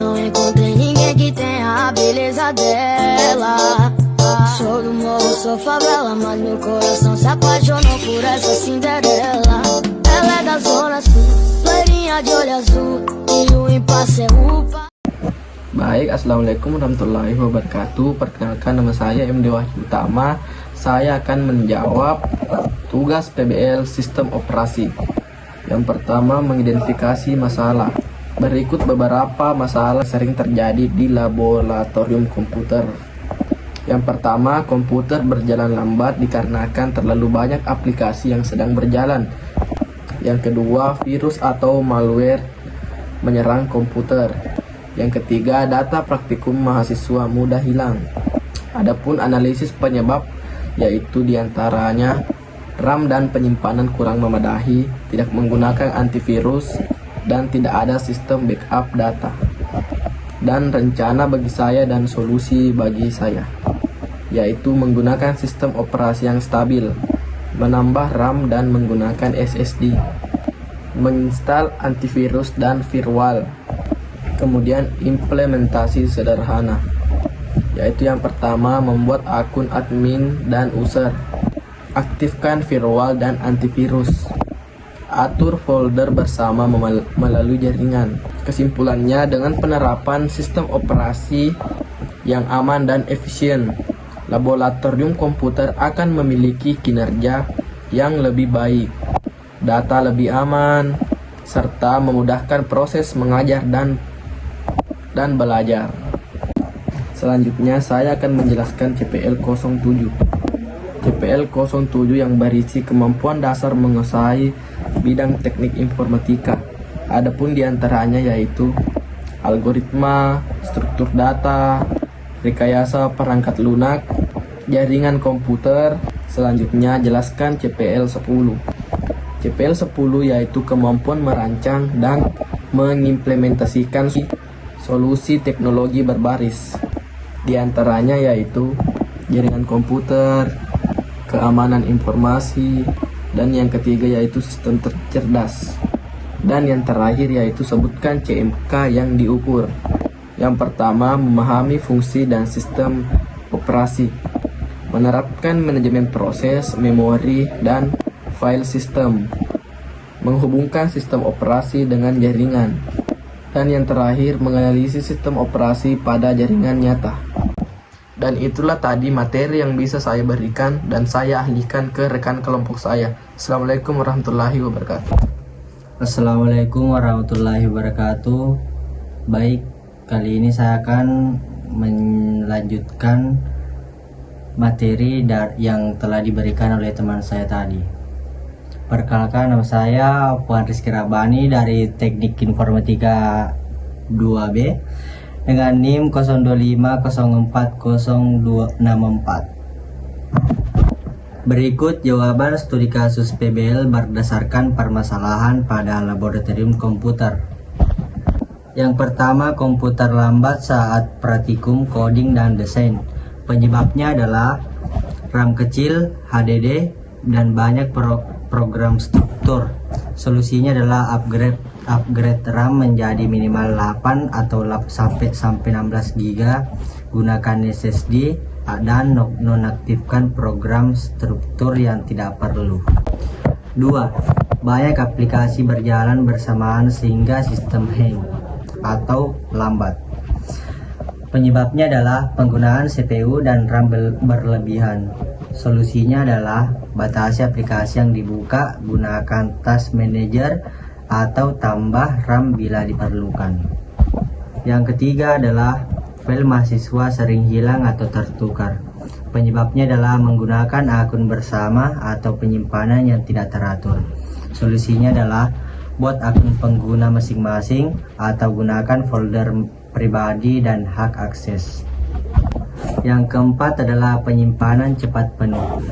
Não encontrei ninguém que tenha a beleza dela. Sou do morro, sou favela, mas meu coração se apaixonou por essa Cinderela. Ela é da zona sul, loirinha de olho azul, e o impasse é upa. Baik, assalamualaikum warahmatullahi wabarakatuh. Perkenalkan, nama saya MD Wahyu Utama. Saya akan menjawab tugas PBL sistem operasi. Yang pertama, mengidentifikasi masalah. Berikut beberapa masalah sering terjadi di laboratorium komputer. Yang pertama, komputer berjalan lambat dikarenakan terlalu banyak aplikasi yang sedang berjalan. Yang kedua, virus atau malware menyerang komputer. Yang ketiga, data praktikum mahasiswa mudah hilang. Adapun analisis penyebab, yaitu diantaranya RAM dan penyimpanan kurang memadai, tidak menggunakan antivirus, dan tidak ada sistem backup data. Dan rencana bagi saya dan solusi bagi saya, yaitu menggunakan sistem operasi yang stabil, menambah RAM dan menggunakan SSD, menginstal antivirus dan firewall. Kemudian implementasi sederhana, yaitu yang pertama, membuat akun admin dan user, aktifkan firewall dan antivirus, atur folder bersama melalui jaringan. Kesimpulannya, dengan penerapan sistem operasi yang aman dan efisien, laboratorium komputer akan memiliki kinerja yang lebih baik, data lebih aman, serta memudahkan proses mengajar dan belajar. Selanjutnya, saya akan menjelaskan CPL 07. CPL 07 yang berisi kemampuan dasar menguasai bidang teknik informatika. Adapun diantaranya yaitu algoritma, struktur data, rekayasa perangkat lunak, jaringan komputer. Selanjutnya, jelaskan CPL 10. CPL 10 yaitu kemampuan merancang dan mengimplementasikan solusi teknologi berbaris. Diantaranya yaitu jaringan komputer, keamanan informasi, dan yang ketiga yaitu sistem cerdas. Dan yang terakhir yaitu sebutkan CMK yang diukur. Yang pertama, memahami fungsi dan sistem operasi, menerapkan manajemen proses, memori, dan file system, menghubungkan sistem operasi dengan jaringan. Dan yang terakhir, menganalisis sistem operasi pada jaringan nyata. Dan itulah tadi materi yang bisa saya berikan dan saya ahlikan ke rekan kelompok saya. Assalamualaikum warahmatullahi wabarakatuh. Assalamualaikum warahmatullahi wabarakatuh. Baik, kali ini saya akan melanjutkan materi yang telah diberikan oleh teman saya tadi. Perkenalkan, nama saya Puan Rizky Rabani dari Teknik Informatika 2B dengan NIM 02504064. Berikut jawaban studi kasus PBL berdasarkan permasalahan pada laboratorium komputer. Yang pertama, komputer lambat saat praktikum coding dan desain. Penyebabnya adalah RAM kecil, HDD, dan banyak program struktur. Solusinya adalah upgrade RAM menjadi minimal 8 atau sampai 16 GB, gunakan SSD, dan nonaktifkan program struktur yang tidak perlu. 2. Banyak aplikasi berjalan bersamaan sehingga sistem hang atau lambat. Penyebabnya adalah penggunaan CPU dan RAM berlebihan. Solusinya adalah batasi aplikasi yang dibuka, gunakan task manager, atau tambah RAM bila diperlukan. Yang ketiga adalah file mahasiswa sering hilang atau tertukar. Penyebabnya adalah menggunakan akun bersama atau penyimpanan yang tidak teratur. Solusinya adalah buat akun pengguna masing-masing atau gunakan folder pribadi dan hak akses. Yang keempat adalah penyimpanan cepat penuh.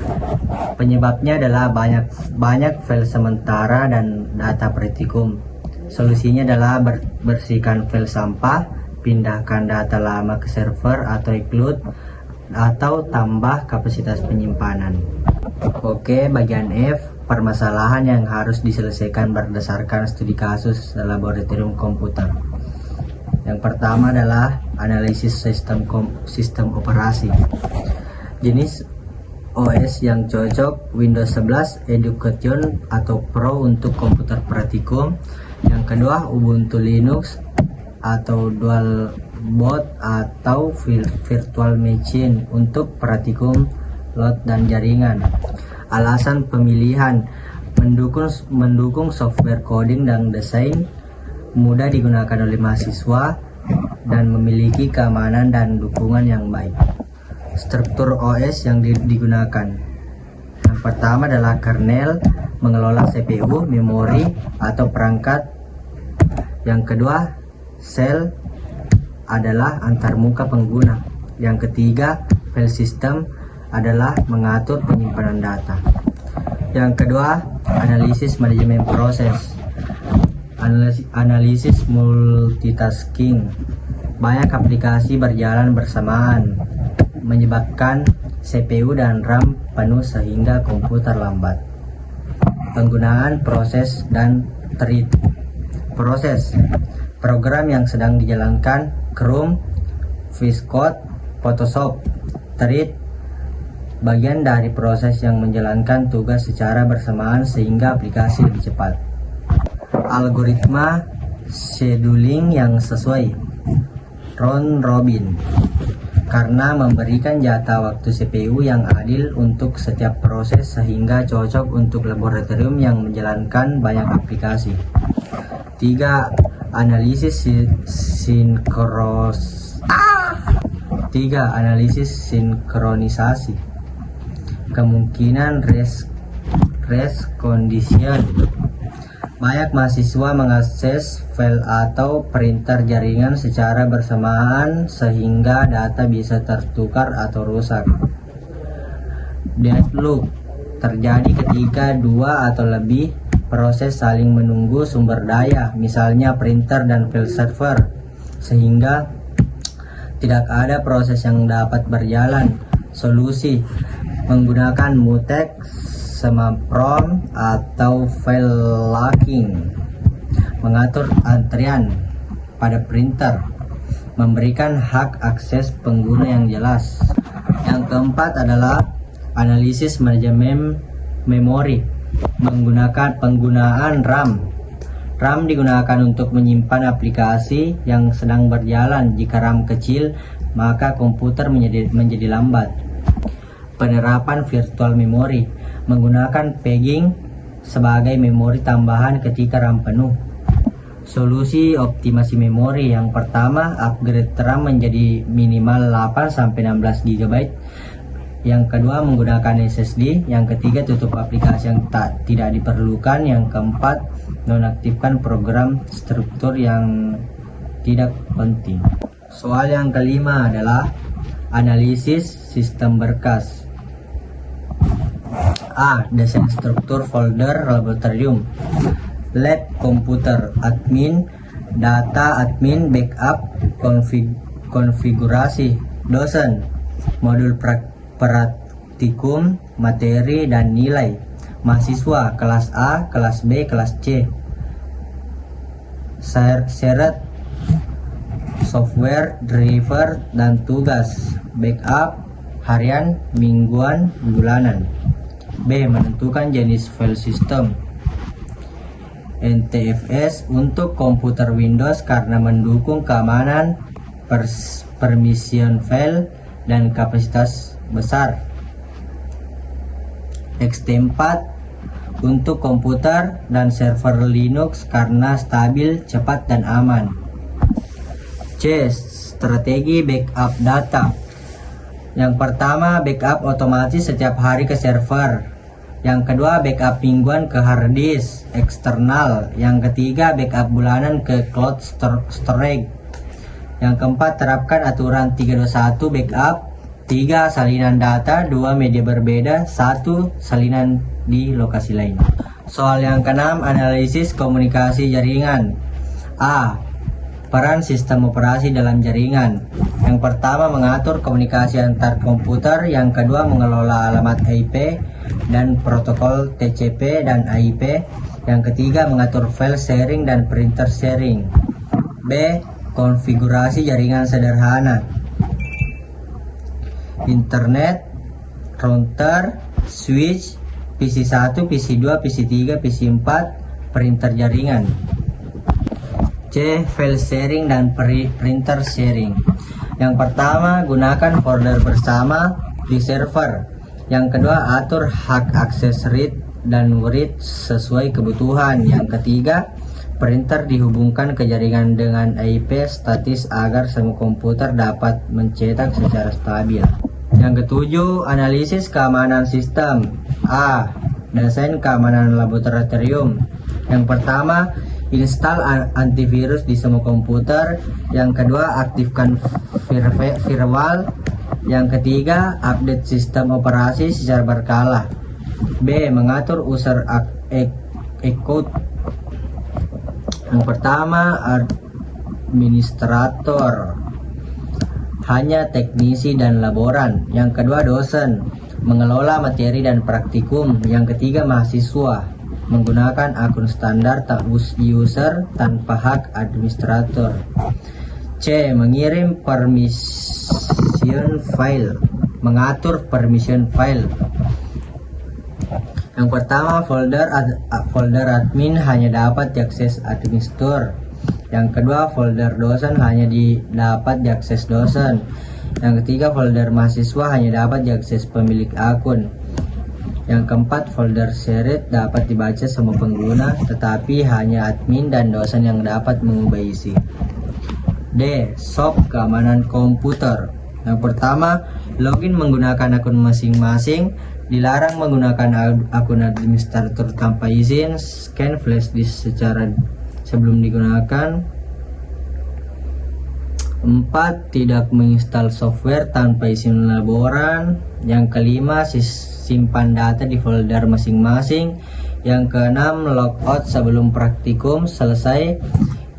Penyebabnya adalah banyak file sementara dan data praktikum. Solusinya adalah bersihkan file sampah, pindahkan data lama ke server atau iCloud, atau tambah kapasitas penyimpanan. Oke, bagian F, permasalahan yang harus diselesaikan berdasarkan studi kasus laboratorium komputer. Yang pertama adalah analisis sistem operasi. Jenis OS yang cocok: Windows 11 Education atau Pro untuk komputer praktikum. Yang kedua, Ubuntu Linux atau Dual Boot atau Virtual Machine untuk praktikum load dan jaringan. Alasan pemilihan: mendukung software coding dan desain, mudah digunakan oleh mahasiswa, dan memiliki keamanan dan dukungan yang baik. Struktur OS yang digunakan: yang pertama adalah kernel, mengelola CPU, memori, atau perangkat. Yang kedua, shell adalah antarmuka pengguna. Yang ketiga, file system adalah mengatur penyimpanan data. Yang kedua, analisis manajemen proses. Analisis multitasking. Banyak aplikasi berjalan bersamaan, menyebabkan CPU dan RAM penuh sehingga komputer lambat. Penggunaan proses dan thread. Proses: program yang sedang dijalankan, Chrome, VSCode, Photoshop. Thread: bagian dari proses yang menjalankan tugas secara bersamaan sehingga aplikasi lebih cepat. Algoritma scheduling yang sesuai, round robin, karena memberikan jatah waktu CPU yang adil untuk setiap proses sehingga cocok untuk laboratorium yang menjalankan banyak aplikasi. 3. Analisis sinkronisasi. Kemungkinan race condition. Banyak mahasiswa mengakses file atau printer jaringan secara bersamaan sehingga data bisa tertukar atau rusak. Deadlock terjadi ketika dua atau lebih proses saling menunggu sumber daya, misalnya printer dan file server, sehingga tidak ada proses yang dapat berjalan. Solusi: menggunakan mutex, semaprom, atau file locking, mengatur antrian pada printer, memberikan hak akses pengguna yang jelas. Yang keempat adalah analisis manajemen memori. Menggunakan penggunaan RAM. RAM digunakan untuk menyimpan aplikasi yang sedang berjalan. Jika RAM kecil, maka komputer menjadi lambat. Penerapan virtual memory. Menggunakan pegging sebagai memori tambahan ketika RAM penuh. Solusi optimasi memori: yang pertama, upgrade RAM menjadi minimal 8-16 GB. Yang kedua, menggunakan SSD. Yang ketiga, tutup aplikasi yang tidak diperlukan. Yang keempat, nonaktifkan program struktur yang tidak penting. Soal yang kelima adalah analisis sistem berkas. A. Desain struktur folder laboratorium. Lab komputer, admin, data admin, backup, konfigurasi, dosen, modul praktikum, materi dan nilai, mahasiswa, kelas A, kelas B, kelas C. Syarat, software, driver, dan tugas. Backup, harian, mingguan, bulanan. B. Menentukan jenis file system. NTFS untuk komputer Windows karena mendukung keamanan, permission file, dan kapasitas besar. XT4 untuk komputer dan server Linux karena stabil, cepat, dan aman. C. Strategi backup data. Yang pertama, backup otomatis setiap hari ke server. Yang kedua, backup mingguan ke hard disk eksternal. Yang ketiga, backup bulanan ke cloud storage. Yang keempat, terapkan aturan 321 backup. 3. Salinan data 2 media berbeda, 1 salinan di lokasi lain. Soal yang keenam, analisis komunikasi jaringan. A. Peran sistem operasi dalam jaringan. Yang pertama, mengatur komunikasi antar komputer. Yang kedua, mengelola alamat IP dan protokol TCP dan IP. Yang ketiga, mengatur file sharing dan printer sharing. B. konfigurasi jaringan sederhana, internet, router, switch, PC1, PC2, PC3, PC4, printer jaringan. C. File sharing dan printer sharing. Yang pertama, gunakan folder bersama di server. Yang kedua, atur hak akses read dan write sesuai kebutuhan. Yang ketiga, printer dihubungkan ke jaringan dengan IP statis agar semua komputer dapat mencetak secara stabil. Yang ketujuh, analisis keamanan sistem. A. Desain keamanan laboratorium. Yang pertama, install antivirus di semua komputer. Yang kedua, aktifkan firewall. Yang ketiga, update sistem operasi secara berkala. B. Mengatur user account. Yang pertama, administrator, hanya teknisi dan laboran. Yang kedua, dosen, mengelola materi dan praktikum. Yang ketiga, mahasiswa, menggunakan akun standar user tanpa hak administrator. C. Mengirim permission file, mengatur permission file. Yang pertama, folder admin hanya dapat diakses administrator. Yang kedua, folder dosen hanya dapat diakses dosen. Yang ketiga, folder mahasiswa hanya dapat diakses pemilik akun. Yang keempat, folder shared dapat dibaca semua pengguna, tetapi hanya admin dan dosen yang dapat mengubah isi. D. SOP keamanan komputer. Yang pertama, login menggunakan akun masing-masing. Dilarang menggunakan akun administrator tanpa izin. Scan flash disk secara sebelum digunakan. 4. Tidak menginstal software tanpa izin laboran. Yang kelima, simpan data di folder masing-masing. Yang keenam, logout sebelum praktikum selesai.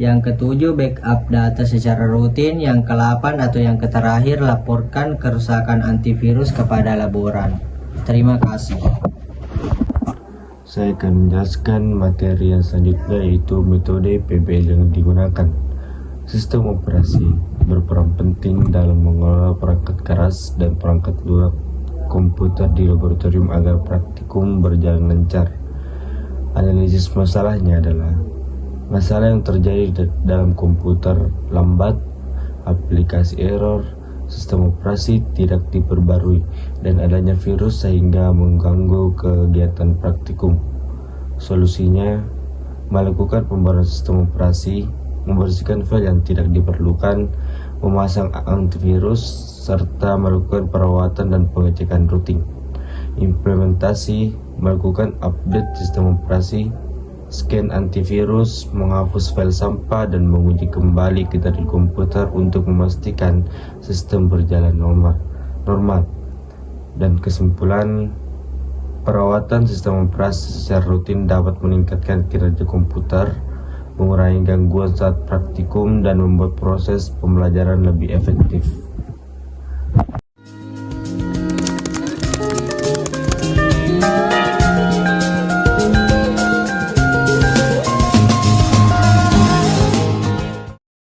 Yang ketujuh, backup data secara rutin. Yang ke-8 atau yang terakhir, laporkan kerusakan antivirus kepada laboran. Terima kasih. Saya akan menjelaskan materi yang selanjutnya, yaitu metode PBL yang digunakan. Sistem operasi berperan penting dalam mengelola perangkat keras dan perangkat lunak komputer di laboratorium agar praktikum berjalan lancar. Analisis masalahnya adalah masalah yang terjadi dalam komputer lambat, aplikasi error, sistem operasi tidak diperbarui, dan adanya virus sehingga mengganggu kegiatan praktikum. Solusinya, melakukan pembaruan sistem operasi, membersihkan file yang tidak diperlukan, memasang antivirus, serta melakukan perawatan dan pengecekan rutin. Implementasi, melakukan update sistem operasi, scan antivirus, menghapus file sampah, dan menguji kembali dari komputer untuk memastikan sistem berjalan normal. Dan kesimpulan, perawatan sistem operasi secara rutin dapat meningkatkan kinerja komputer, mengurangi gangguan saat praktikum, dan membuat proses pembelajaran lebih efektif.